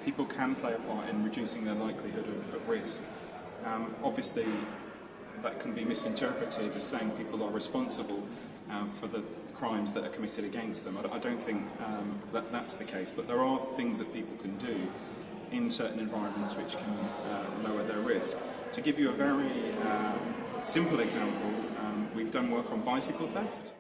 people can play a part in reducing their likelihood of risk. Obviously, that can be misinterpreted as saying people are responsible for the crimes that are committed against them. I don't think that that's the case, but there are things that people can do in certain environments which can lower their risk. To give you a very simple example, we've done work on bicycle theft.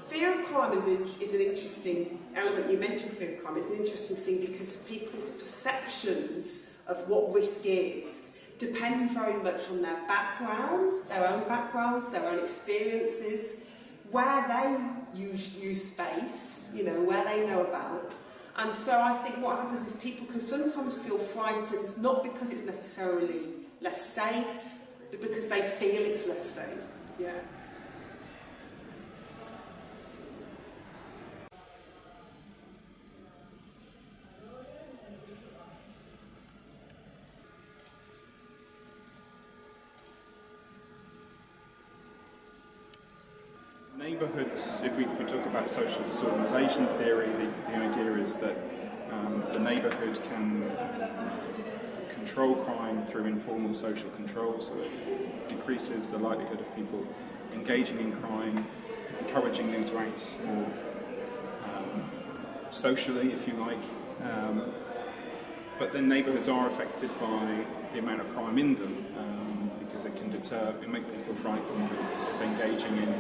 Fear of crime is an interesting element. You mentioned fear of crime. It's an interesting thing because people's perceptions of what risk is depend very much on their backgrounds, their own experiences, where they use space, you know, where they know about. And so I think what happens is people can sometimes feel frightened, not because it's necessarily less safe, but because they feel it's less safe. Yeah. Neighbourhoods, if we talk about social disorganisation theory, the idea is that the neighbourhood can control crime through informal social control, so it decreases the likelihood of people engaging in crime, encouraging them to act more socially, if you like. But then neighbourhoods are affected by the amount of crime in them, because it can make people frightened of engaging in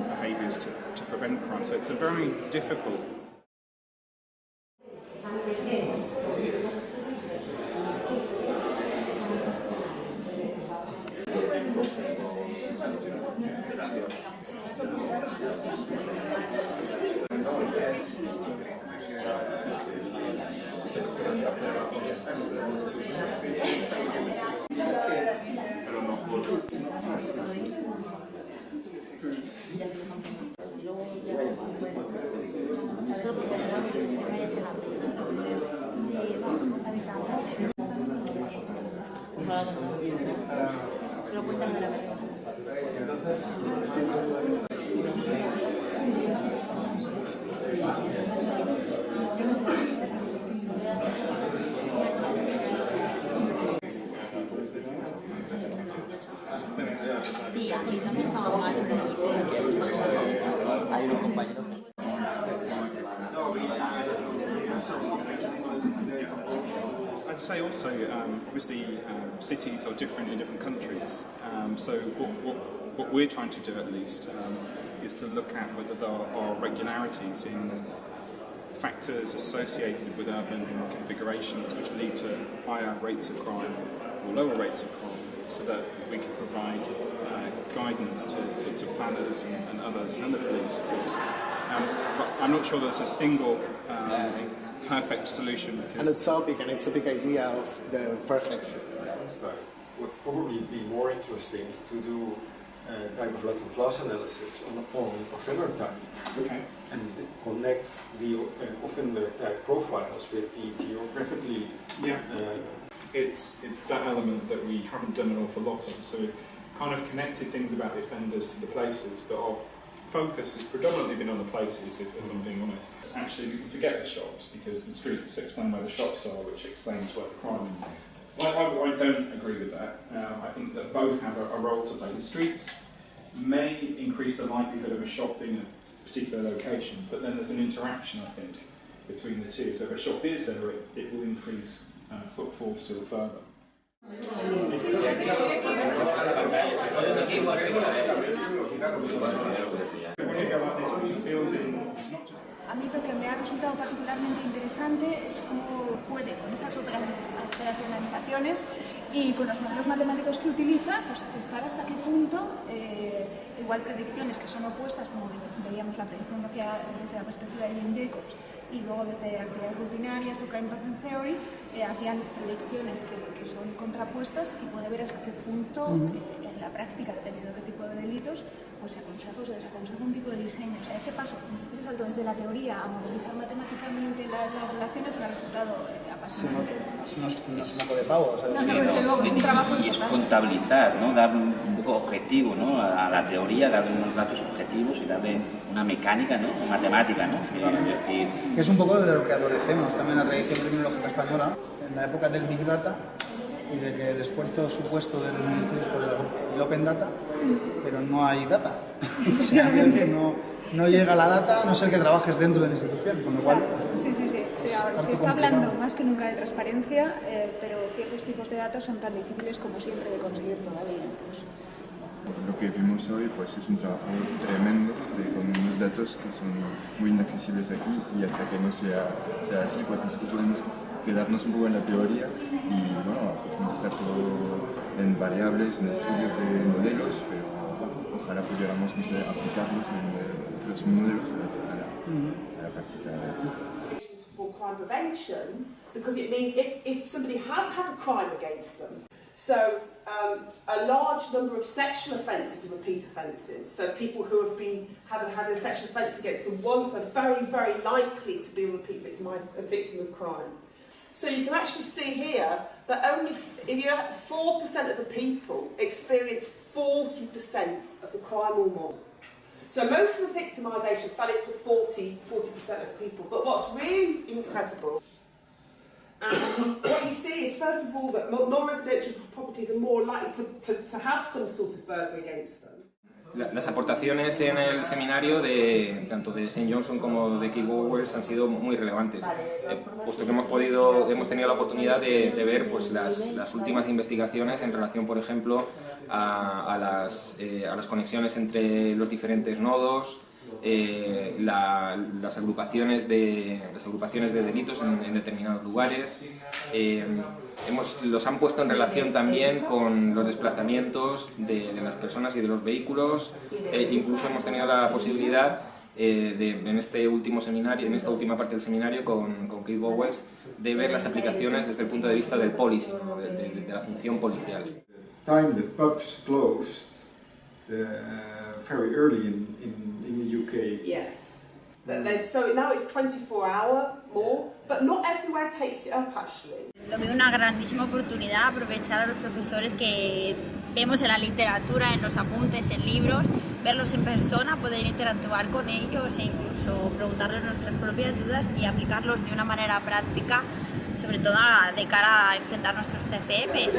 behaviours to prevent crime. So it's a very difficult. Se lo cuentan de la verdad. Sí, así no me estaba mal. Hay unos compañeros. I'd say also, obviously, cities are different in different countries. So what we're trying to do, at least, is to look at whether there are regularities in factors associated with urban configurations which lead to higher rates of crime or lower rates of crime, so that we can provide guidance to planners and others, and the police, of course. But I'm not sure there's a single perfect solution. And it's a big idea of the perfect. Would probably be more interesting to do a type of latent class analysis on offender type. Okay. And connect the offender type profiles with the geographically. Yeah. It's that element that we haven't done an awful lot on. So we've kind of connected things about the offenders to the places, but our focus has predominantly been on the places, if I'm being honest. Actually, we can forget the shops, because the streets explain where the shops are, which explains where the crime is. I don't agree with that. I think that both have a role to play. The streets may increase the likelihood of a shop being at a particular location, but then there's an interaction, I think, between the two. So if a shop is there, it will increase footfall still further. A mí lo que me ha resultado particularmente interesante es cómo puede, con esas operacionalizaciones, Y con los modelos matemáticos que utiliza, pues testar hasta qué punto, igual predicciones que son opuestas, como veíamos la predicción que hacía desde la perspectiva de Jim Jacobs, y luego desde actividades rutinarias o crime pattern theory, hacían predicciones que son contrapuestas y puede ver hasta qué punto en la práctica, dependiendo de qué tipo de delitos, pues se aconseja o se desaconseja un tipo de diseño. O sea, ese paso, ese salto desde la teoría a modelizar matemáticamente las relaciones me ha resultado apasionante. No es una de pavo, ¿sabes? No, desde luego, es un trabajo y es importante. contabilizar, ¿no? Dar un poco objetivo, ¿no? A la teoría, darle unos datos objetivos y darle una mecánica, ¿no? Matemática, ¿no? Es decir, Que es un poco de lo que adolecemos también en la tradición criminológica española, en la época del Big Data y de que el esfuerzo supuesto de los ministerios por el Open Data, pero no hay data. O sea, no llega la data a no ser que trabajes dentro de la institución, con lo cual... Sí, ahora se está hablando más que nunca de transparencia, pero ciertos tipos de datos son tan difíciles como siempre de conseguir todavía. Entonces. Lo que vimos hoy pues, es un trabajo tremendo con unos datos que son muy inaccesibles aquí y hasta que no sea así, pues nosotros podemos quedarnos un poco en la teoría y bueno, profundizar todo en variables, en estudios de modelos, pero ojalá pudiéramos no sé, aplicarlos en los modelos a la práctica de aquí. For crime prevention, because it means if somebody has had a crime against them, so a large number of sexual offences are repeat offences, so people who have had a sexual offence against them once are very, very likely to be a repeat victim of crime. So you can actually see here that only if you have 4% of the people experience 40% of the crime or more. So most of the victimisation fell into 40% of people. But what's really incredible, and what you see is, first of all, that non-residential properties are more likely to have some sort of burglary against them. Las aportaciones en el seminario tanto de St. Johnson como de Keith Bowers han sido muy relevantes, puesto que hemos tenido la oportunidad de ver pues, las últimas investigaciones en relación, por ejemplo, a las conexiones entre los diferentes nodos, las agrupaciones de delitos en determinados lugares. Los han puesto en relación también con los desplazamientos de las personas y de los vehículos. Incluso hemos tenido la posibilidad en este último seminario, en esta última parte del seminario con Keith Bowers, de ver las aplicaciones desde el punto de vista del policing, ¿no? de la función policial. Time the pubs closed very early in the UK. Yes. So now it's 24-hour more, but not everywhere takes it up actually. Lo veo una grandísima oportunidad aprovechar a los profesores que vemos en la literatura, en los apuntes, en libros, verlos en persona, poder interactuar con ellos e incluso preguntarles nuestras propias dudas y aplicarlos de una manera práctica, sobre todo de cara a enfrentar nuestros TFMs.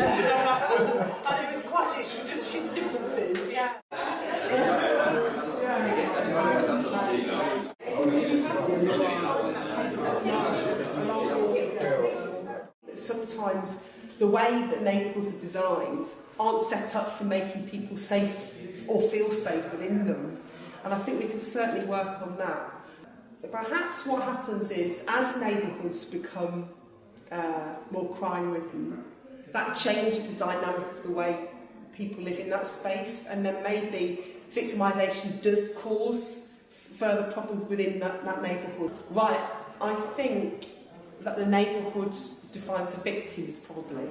Sometimes the way that neighbourhoods are designed aren't set up for making people safe or feel safe within them, and I think we can certainly work on that. Perhaps what happens is, as neighbourhoods become more crime-ridden, that changes the dynamic of the way people live in that space, and then maybe victimisation does cause further problems within that neighbourhood. Right, I think that the neighbourhood defines the victims, probably.